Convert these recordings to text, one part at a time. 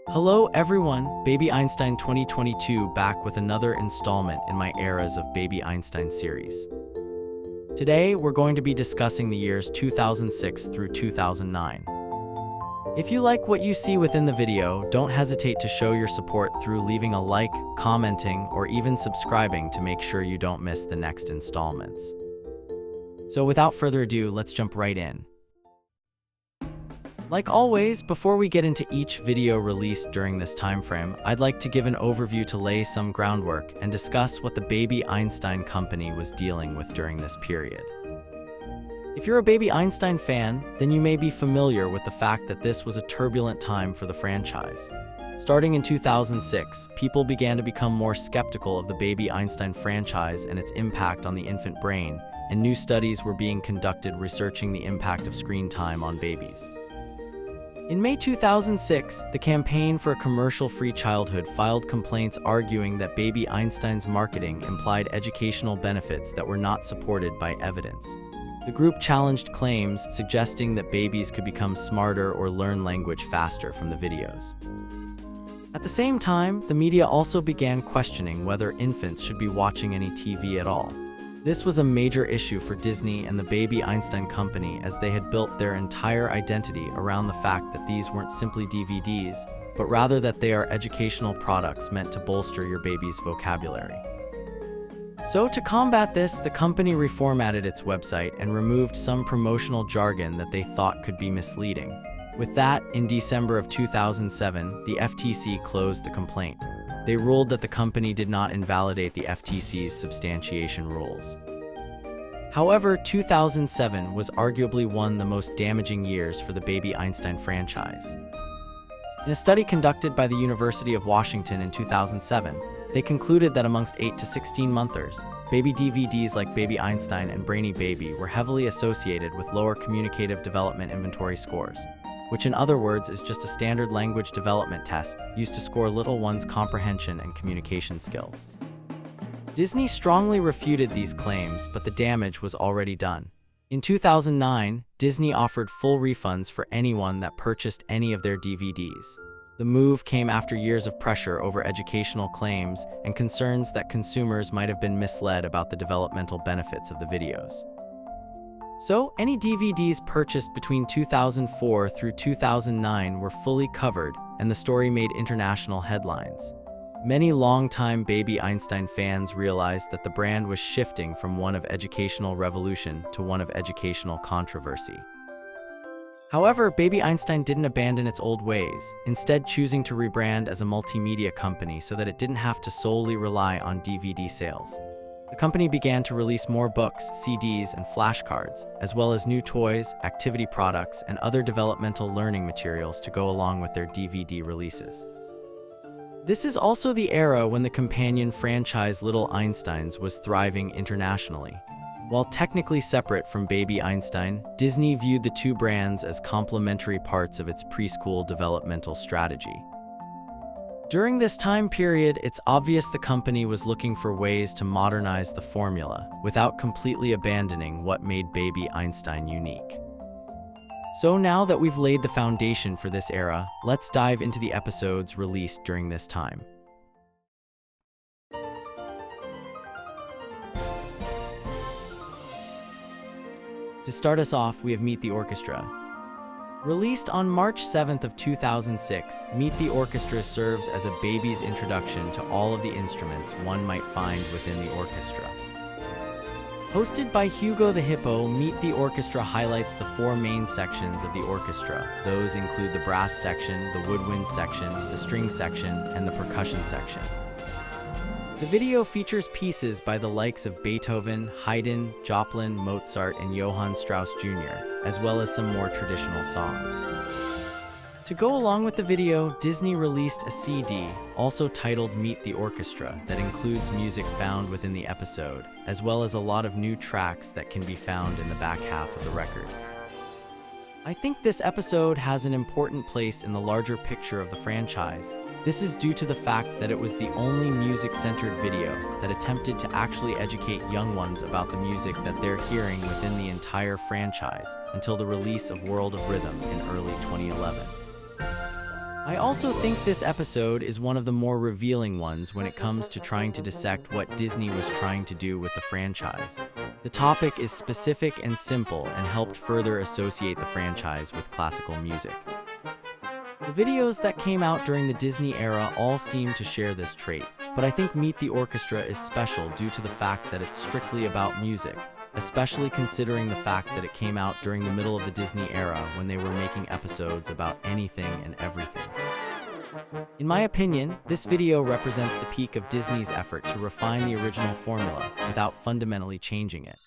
Hello everyone, Baby Einstein 2022 back with another installment in my Eras of Baby Einstein series. Today, we're going to be discussing the years 2006 through 2009. If you like what you see within the video, don't hesitate to show your support through leaving a like, commenting, or even subscribing to make sure you don't miss the next installments. So without further ado, let's jump right in. Like always, before we get into each video released during this time frame, I'd like to give an overview to lay some groundwork and discuss what the Baby Einstein company was dealing with during this period. If you're a Baby Einstein fan, then you may be familiar with the fact that this was a turbulent time for the franchise. Starting in 2006, people began to become more skeptical of the Baby Einstein franchise and its impact on the infant brain, and new studies were being conducted researching the impact of screen time on babies. In May 2006, the Campaign for a Commercial-Free Childhood filed complaints arguing that Baby Einstein's marketing implied educational benefits that were not supported by evidence. The group challenged claims suggesting that babies could become smarter or learn language faster from the videos. At the same time, the media also began questioning whether infants should be watching any TV at all. This was a major issue for Disney and the Baby Einstein company, as they had built their entire identity around the fact that these weren't simply DVDs, but rather that they are educational products meant to bolster your baby's vocabulary. So to combat this, the company reformatted its website and removed some promotional jargon that they thought could be misleading. With that, in December of 2007, the FTC closed the complaint. They ruled that the company did not invalidate the FTC's substantiation rules. However, 2007 was arguably one of the most damaging years for the Baby Einstein franchise. In a study conducted by the University of Washington in 2007, they concluded that amongst 8 to 16-monthers, baby DVDs like Baby Einstein and Brainy Baby were heavily associated with lower communicative development inventory scores, which in other words is just a standard language development test used to score little one's comprehension and communication skills. Disney strongly refuted these claims, but the damage was already done. In 2009, Disney offered full refunds for anyone that purchased any of their DVDs. The move came after years of pressure over educational claims and concerns that consumers might have been misled about the developmental benefits of the videos. So, any DVDs purchased between 2004 through 2009 were fully covered, and the story made international headlines. Many longtime Baby Einstein fans realized that the brand was shifting from one of educational revolution to one of educational controversy. However, Baby Einstein didn't abandon its old ways, instead choosing to rebrand as a multimedia company so that it didn't have to solely rely on DVD sales. The company began to release more books, CDs, and flashcards, as well as new toys, activity products, and other developmental learning materials to go along with their DVD releases. This is also the era when the companion franchise Little Einsteins was thriving internationally. While technically separate from Baby Einstein, Disney viewed the two brands as complementary parts of its preschool developmental strategy. During this time period, it's obvious the company was looking for ways to modernize the formula without completely abandoning what made Baby Einstein unique. So now that we've laid the foundation for this era, let's dive into the episodes released during this time. To start us off, we have Meet the Orchestra. Released on March 7th of 2006, Meet the Orchestra serves as a baby's introduction to all of the instruments one might find within the orchestra. Hosted by Hugo the Hippo, Meet the Orchestra highlights the four main sections of the orchestra. Those include the brass section, the woodwind section, the string section, and the percussion section. The video features pieces by the likes of Beethoven, Haydn, Joplin, Mozart, and Johann Strauss Jr., as well as some more traditional songs. To go along with the video, Disney released a CD, also titled Meet the Orchestra, that includes music found within the episode, as well as a lot of new tracks that can be found in the back half of the record. I think this episode has an important place in the larger picture of the franchise. This is due to the fact that it was the only music-centered video that attempted to actually educate young ones about the music that they're hearing within the entire franchise until the release of World of Rhythm in early 2011. I also think this episode is one of the more revealing ones when it comes to trying to dissect what Disney was trying to do with the franchise. The topic is specific and simple and helped further associate the franchise with classical music. The videos that came out during the Disney era all seem to share this trait, but I think Meet the Orchestra is special due to the fact that it's strictly about music, especially considering the fact that it came out during the middle of the Disney era when they were making episodes about anything and everything. In my opinion, this video represents the peak of Disney's effort to refine the original formula without fundamentally changing it.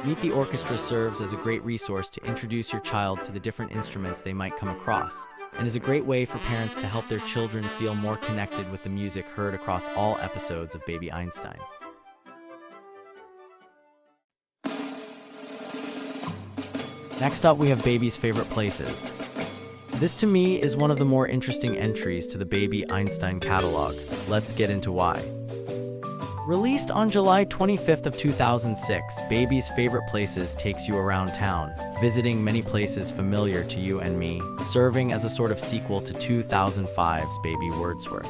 Meet the Orchestra serves as a great resource to introduce your child to the different instruments they might come across, and is a great way for parents to help their children feel more connected with the music heard across all episodes of Baby Einstein. Next up, we have Baby's Favorite Places. This to me is one of the more interesting entries to the Baby Einstein catalog. Let's get into why. Released on July 25th of 2006, Baby's Favorite Places takes you around town, visiting many places familiar to you and me, serving as a sort of sequel to 2005's Baby Wordsworth.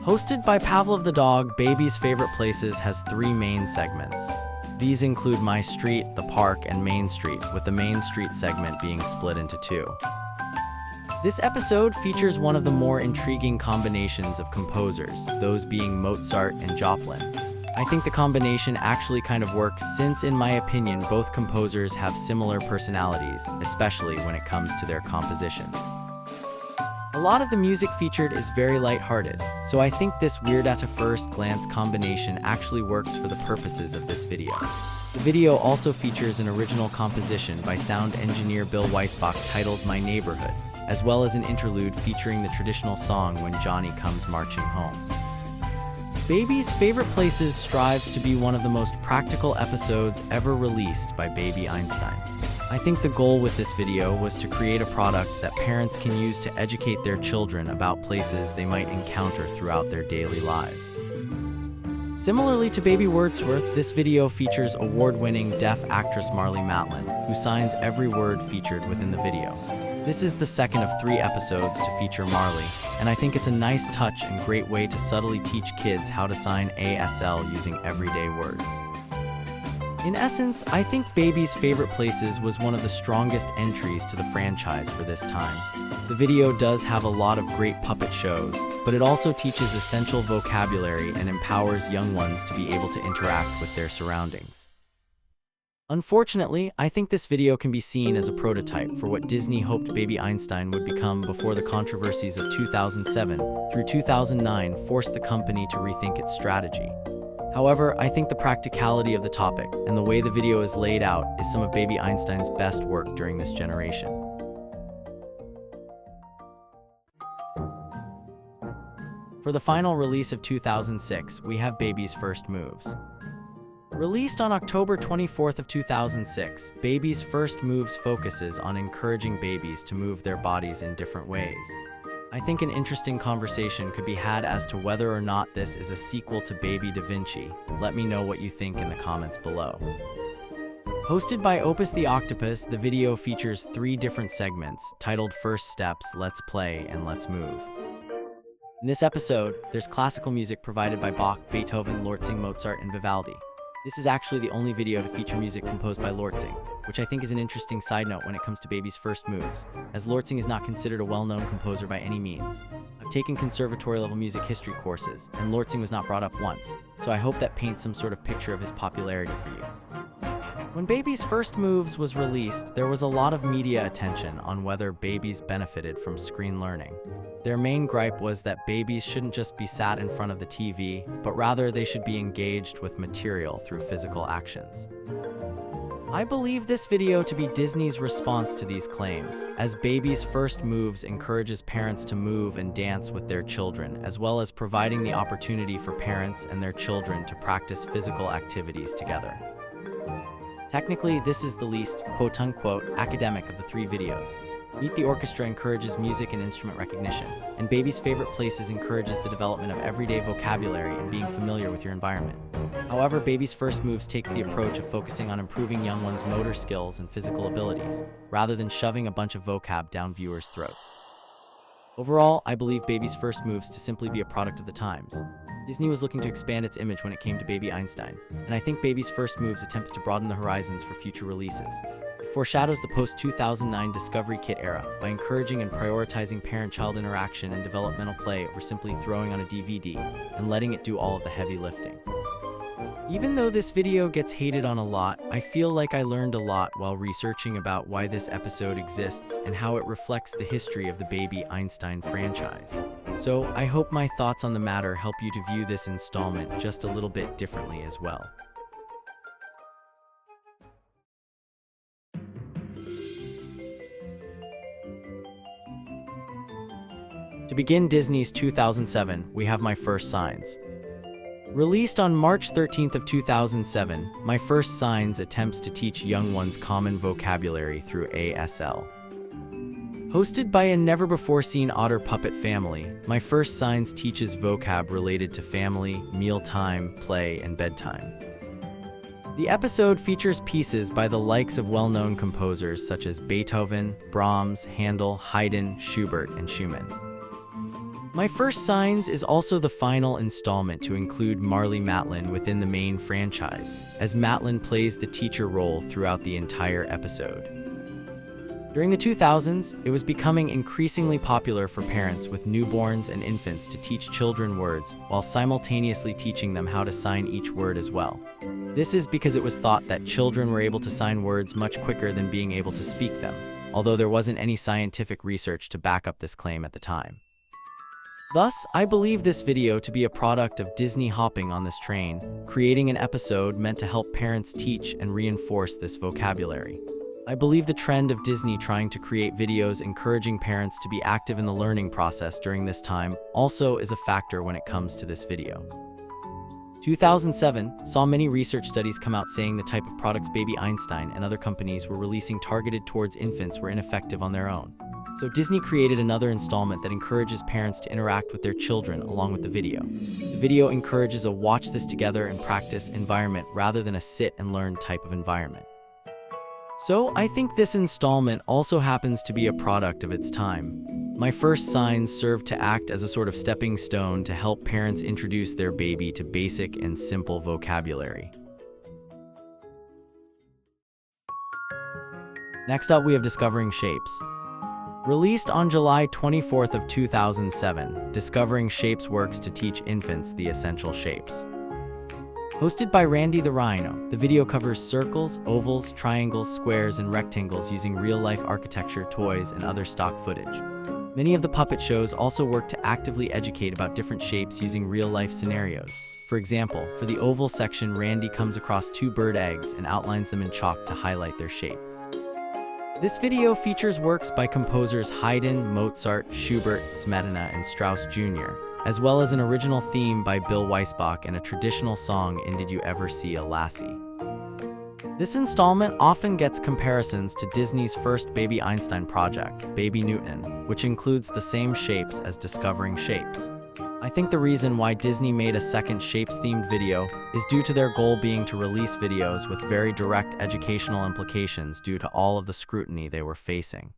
Hosted by Pavlov the dog, Baby's Favorite Places has 3 main segments. These include My Street, The Park, and Main Street, with the Main Street segment being split into 2. This episode features one of the more intriguing combinations of composers, those being Mozart and Joplin. I think the combination actually kind of works since, in my opinion, both composers have similar personalities, especially when it comes to their compositions. A lot of the music featured is very lighthearted, so I think this weird at a first glance combination actually works for the purposes of this video. The video also features an original composition by sound engineer Bill Weisbach titled My Neighborhood, as well as an interlude featuring the traditional song When Johnny Comes Marching Home. Baby's Favorite Places strives to be one of the most practical episodes ever released by Baby Einstein. I think the goal with this video was to create a product that parents can use to educate their children about places they might encounter throughout their daily lives. Similarly to Baby Wordsworth, this video features award-winning deaf actress Marlee Matlin, who signs every word featured within the video. This is the second of 3 episodes to feature Marlee, and I think it's a nice touch and great way to subtly teach kids how to sign ASL using everyday words. In essence, I think Baby's Favorite Places was one of the strongest entries to the franchise for this time. The video does have a lot of great puppet shows, but it also teaches essential vocabulary and empowers young ones to be able to interact with their surroundings. Unfortunately, I think this video can be seen as a prototype for what Disney hoped Baby Einstein would become before the controversies of 2007 through 2009 forced the company to rethink its strategy. However, I think the practicality of the topic and the way the video is laid out is some of Baby Einstein's best work during this generation. For the final release of 2006, we have Baby's First Moves. Released on October 24th of 2006, Baby's First Moves focuses on encouraging babies to move their bodies in different ways. I think an interesting conversation could be had as to whether or not this is a sequel to Baby Da Vinci. Let me know what you think in the comments below. Hosted by Opus the Octopus, the video features 3 different segments, titled First Steps, Let's Play, and Let's Move. In this episode, there's classical music provided by Bach, Beethoven, Lortzing, Mozart, and Vivaldi. This is actually the only video to feature music composed by Lortzing, which I think is an interesting side note when it comes to Baby's First Moves, as Lortzing is not considered a well-known composer by any means. I've taken conservatory-level music history courses, and Lortzing was not brought up once, so I hope that paints some sort of picture of his popularity for you. When Baby's First Moves was released, there was a lot of media attention on whether babies benefited from screen learning. Their main gripe was that babies shouldn't just be sat in front of the TV, but rather they should be engaged with material through physical actions. I believe this video to be Disney's response to these claims, as Baby's First Moves encourages parents to move and dance with their children, as well as providing the opportunity for parents and their children to practice physical activities together. Technically, this is the least, quote-unquote, academic of the 3 videos. Meet the Orchestra encourages music and instrument recognition, and Baby's Favorite Places encourages the development of everyday vocabulary and being familiar with your environment. However, Baby's First Moves takes the approach of focusing on improving young ones' motor skills and physical abilities, rather than shoving a bunch of vocab down viewers' throats. Overall, I believe Baby's first moves to simply be a product of the times. Disney was looking to expand its image when it came to Baby Einstein, and I think Baby's first moves attempted to broaden the horizons for future releases. It foreshadows the post-2009 Discovery Kit era by encouraging and prioritizing parent-child interaction and developmental play over simply throwing on a DVD and letting it do all of the heavy lifting. Even though this video gets hated on a lot, I feel like I learned a lot while researching about why this episode exists and how it reflects the history of the Baby Einstein franchise. So I hope my thoughts on the matter help you to view this installment just a little bit differently as well. To begin Disney's 2007, we have My First Signs. Released on March 13th of 2007, My First Signs attempts to teach young ones common vocabulary through ASL. Hosted by a never-before-seen otter puppet family, My First Signs teaches vocab related to family, mealtime, play, and bedtime. The episode features pieces by the likes of well-known composers such as Beethoven, Brahms, Handel, Haydn, Schubert, and Schumann. My First Signs is also the final installment to include Marlee Matlin within the main franchise, as Matlin plays the teacher role throughout the entire episode. During the 2000s, it was becoming increasingly popular for parents with newborns and infants to teach children words while simultaneously teaching them how to sign each word as well. This is because it was thought that children were able to sign words much quicker than being able to speak them, although there wasn't any scientific research to back up this claim at the time. Thus, I believe this video to be a product of Disney hopping on this train, creating an episode meant to help parents teach and reinforce this vocabulary. I believe the trend of Disney trying to create videos encouraging parents to be active in the learning process during this time also is a factor when it comes to this video. 2007 saw many research studies come out saying the type of products Baby Einstein and other companies were releasing targeted towards infants were ineffective on their own. So Disney created another installment that encourages parents to interact with their children along with the video. The video encourages a watch this together and practice environment rather than a sit and learn type of environment. So I think this installment also happens to be a product of its time. My First Signs served to act as a sort of stepping stone to help parents introduce their baby to basic and simple vocabulary. Next up, we have Discovering Shapes. Released on July 24th of 2007, Discovering Shapes works to teach infants the essential shapes. Hosted by Randy the Rhino, the video covers circles, ovals, triangles, squares, and rectangles using real-life architecture, toys, and other stock footage. Many of the puppet shows also work to actively educate about different shapes using real-life scenarios. For example, for the oval section, Randy comes across 2 bird eggs and outlines them in chalk to highlight their shape. This video features works by composers Haydn, Mozart, Schubert, Smetana, and Strauss Jr., as well as an original theme by Bill Weisbach and a traditional song in Did You Ever See a Lassie? This installment often gets comparisons to Disney's first Baby Einstein project, Baby Newton, which includes the same shapes as Discovering Shapes. I think the reason why Disney made a second shapes-themed video is due to their goal being to release videos with very direct educational implications due to all of the scrutiny they were facing.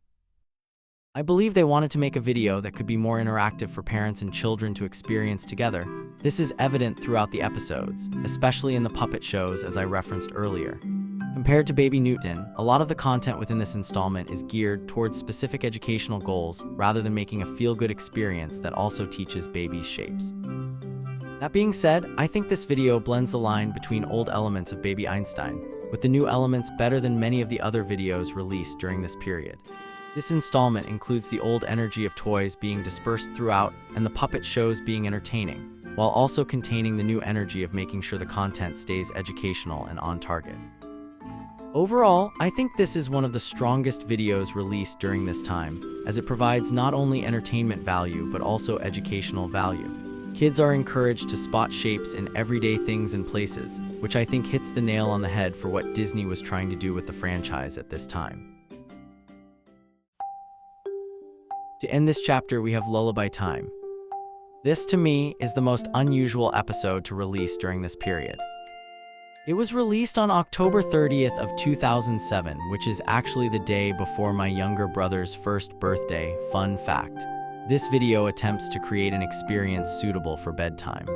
I believe they wanted to make a video that could be more interactive for parents and children to experience together. This is evident throughout the episodes, especially in the puppet shows as I referenced earlier. Compared to Baby Newton, a lot of the content within this installment is geared towards specific educational goals rather than making a feel-good experience that also teaches babies shapes. That being said, I think this video blends the line between old elements of Baby Einstein, with the new elements better than many of the other videos released during this period. This installment includes the old energy of toys being dispersed throughout and the puppet shows being entertaining, while also containing the new energy of making sure the content stays educational and on target. Overall, I think this is one of the strongest videos released during this time, as it provides not only entertainment value but also educational value. Kids are encouraged to spot shapes in everyday things and places, which I think hits the nail on the head for what Disney was trying to do with the franchise at this time. To end this chapter, we have Lullaby Time. This, to me, is the most unusual episode to release during this period. It was released on October 30th of 2007, which is actually the day before my younger brother's first birthday. Fun fact. This video attempts to create an experience suitable for bedtime.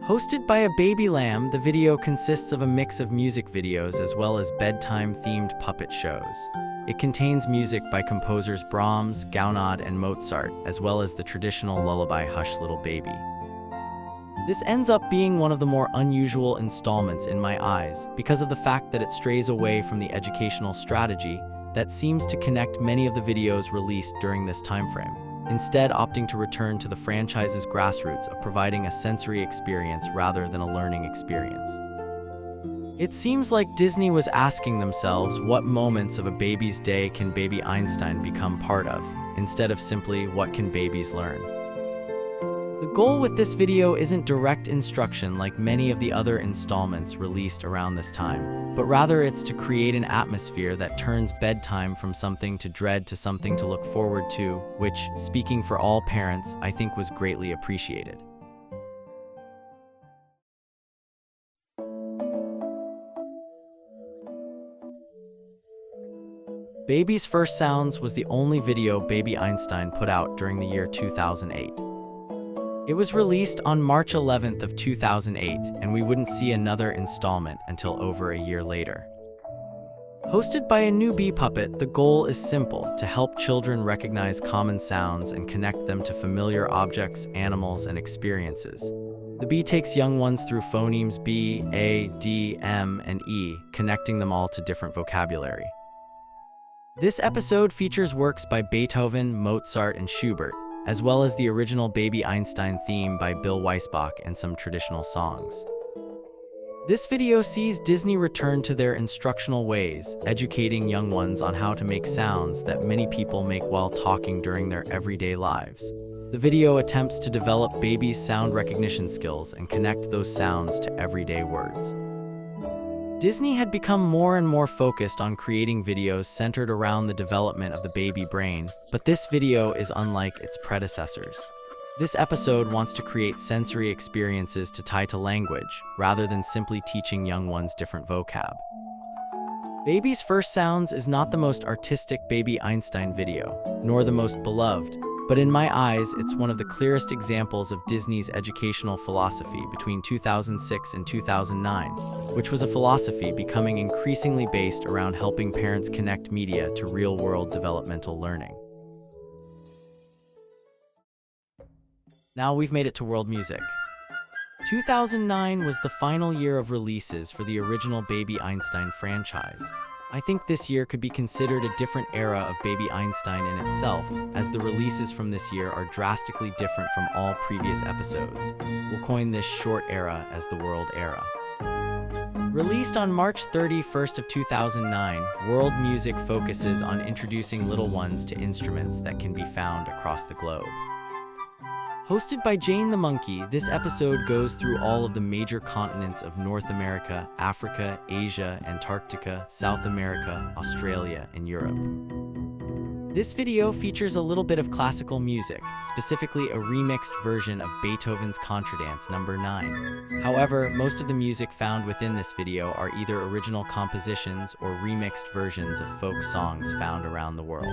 Hosted by a baby lamb, the video consists of a mix of music videos as well as bedtime-themed puppet shows. It contains music by composers Brahms, Gounod, and Mozart, as well as the traditional lullaby Hush Little Baby. This ends up being one of the more unusual installments in my eyes because of the fact that it strays away from the educational strategy that seems to connect many of the videos released during this timeframe, instead opting to return to the franchise's grassroots of providing a sensory experience rather than a learning experience. It seems like Disney was asking themselves what moments of a baby's day can baby Einstein become part of, instead of simply what can babies learn. The goal with this video isn't direct instruction like many of the other installments released around this time, but rather it's to create an atmosphere that turns bedtime from something to dread to something to look forward to, which, speaking for all parents, I think was greatly appreciated. Baby's First Sounds was the only video Baby Einstein put out during the year 2008. It was released on March 11th of 2008, and we wouldn't see another installment until over a year later. Hosted by a new bee puppet, the goal is simple: to help children recognize common sounds and connect them to familiar objects, animals, and experiences. The bee takes young ones through phonemes B, A, D, M, and E, connecting them all to different vocabulary. This episode features works by Beethoven, Mozart, and Schubert, as well as the original Baby Einstein theme by Bill Weisbach and some traditional songs. This video sees Disney return to their instructional ways, educating young ones on how to make sounds that many people make while talking during their everyday lives. The video attempts to develop babies' sound recognition skills and connect those sounds to everyday words. Disney had become more and more focused on creating videos centered around the development of the baby brain, but this video is unlike its predecessors. This episode wants to create sensory experiences to tie to language, rather than simply teaching young ones different vocab. Baby's First Sounds is not the most artistic Baby Einstein video, nor the most beloved, but in my eyes, it's one of the clearest examples of Disney's educational philosophy between 2006 and 2009, which was a philosophy becoming increasingly based around helping parents connect media to real-world developmental learning. Now we've made it to world music. 2009 was the final year of releases for the original Baby Einstein franchise. I think this year could be considered a different era of Baby Einstein in itself, as the releases from this year are drastically different from all previous episodes. We'll coin this short era as the World Era. Released on March 31st of 2009, World Music focuses on introducing little ones to instruments that can be found across the globe. Hosted by Jane the Monkey, this episode goes through all of the major continents of North America, Africa, Asia, Antarctica, South America, Australia, and Europe. This video features a little bit of classical music, specifically a remixed version of Beethoven's Contradance No. 9. However, most of the music found within this video are either original compositions or remixed versions of folk songs found around the world.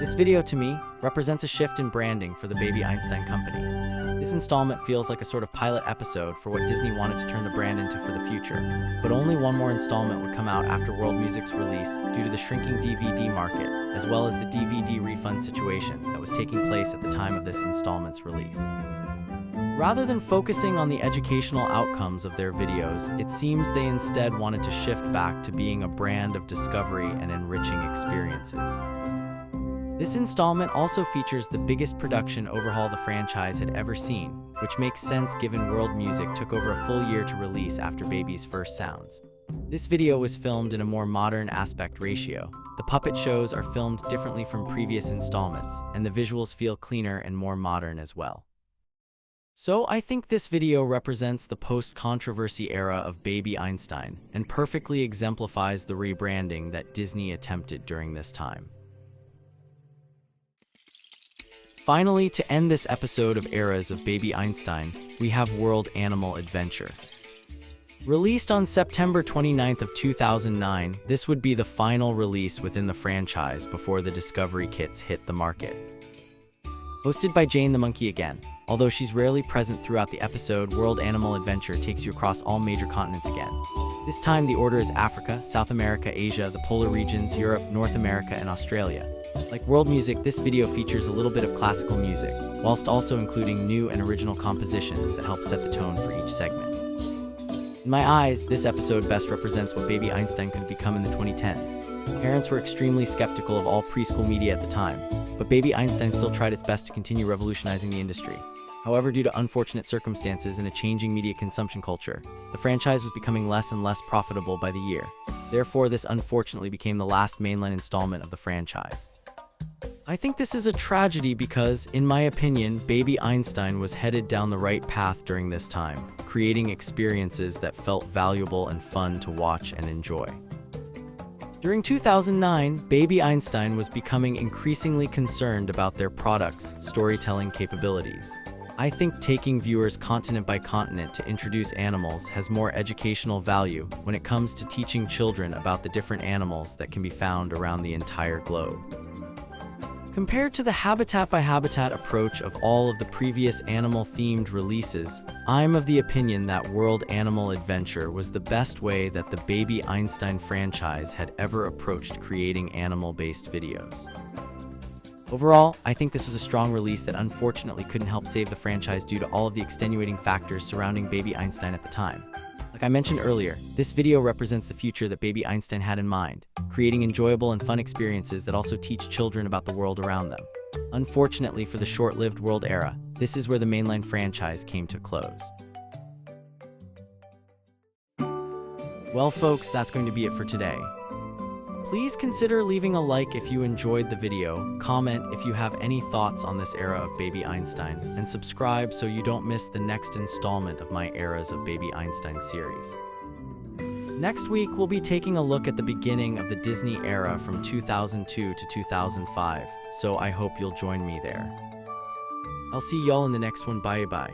This video, to me, represents a shift in branding for the Baby Einstein company. This installment feels like a sort of pilot episode for what Disney wanted to turn the brand into for the future, but only one more installment would come out after World Music's release due to the shrinking DVD market, as well as the DVD refund situation that was taking place at the time of this installment's release. Rather than focusing on the educational outcomes of their videos, it seems they instead wanted to shift back to being a brand of discovery and enriching experiences. This installment also features the biggest production overhaul the franchise had ever seen, which makes sense given World Music took over a full year to release after Baby's First Sounds. This video was filmed in a more modern aspect ratio. The puppet shows are filmed differently from previous installments, and the visuals feel cleaner and more modern as well. So I think this video represents the post-controversy era of Baby Einstein and perfectly exemplifies the rebranding that Disney attempted during this time. Finally, to end this episode of Eras of Baby Einstein, we have World Animal Adventure. Released on September 29th of 2009, this would be the final release within the franchise before the Discovery kits hit the market. Hosted by Jane the Monkey again. Although she's rarely present throughout the episode, World Animal Adventure takes you across all major continents again. This time the order is Africa, South America, Asia, the polar regions, Europe, North America, and Australia. Like world music, this video features a little bit of classical music, whilst also including new and original compositions that help set the tone for each segment. In my eyes, this episode best represents what baby Einstein could become in the 2010s. Parents were extremely skeptical of all preschool media at the time, but baby Einstein still tried its best to continue revolutionizing the industry. However, due to unfortunate circumstances and a changing media consumption culture, the franchise was becoming less and less profitable by the year. Therefore, this unfortunately became the last mainline installment of the franchise. I think this is a tragedy because, in my opinion, baby Einstein was headed down the right path during this time, creating experiences that felt valuable and fun to watch and enjoy. During 2009, baby Einstein was becoming increasingly concerned about their products' storytelling capabilities. I think taking viewers continent by continent to introduce animals has more educational value when it comes to teaching children about the different animals that can be found around the entire globe. Compared to the habitat-by-habitat approach of all of the previous animal-themed releases, I'm of the opinion that World Animal Adventure was the best way that the Baby Einstein franchise had ever approached creating animal-based videos. Overall, I think this was a strong release that unfortunately couldn't help save the franchise due to all of the extenuating factors surrounding Baby Einstein at the time. Like I mentioned earlier, this video represents the future that baby Einstein had in mind, creating enjoyable and fun experiences that also teach children about the world around them. Unfortunately for the short-lived world era, this is where the mainline franchise came to a close. Well folks, that's going to be it for today. Please consider leaving a like if you enjoyed the video, comment if you have any thoughts on this era of Baby Einstein, and subscribe so you don't miss the next installment of my Eras of Baby Einstein series. Next week, we'll be taking a look at the beginning of the Disney era from 2002 to 2005, so I hope you'll join me there. I'll see y'all in the next one. Bye-bye.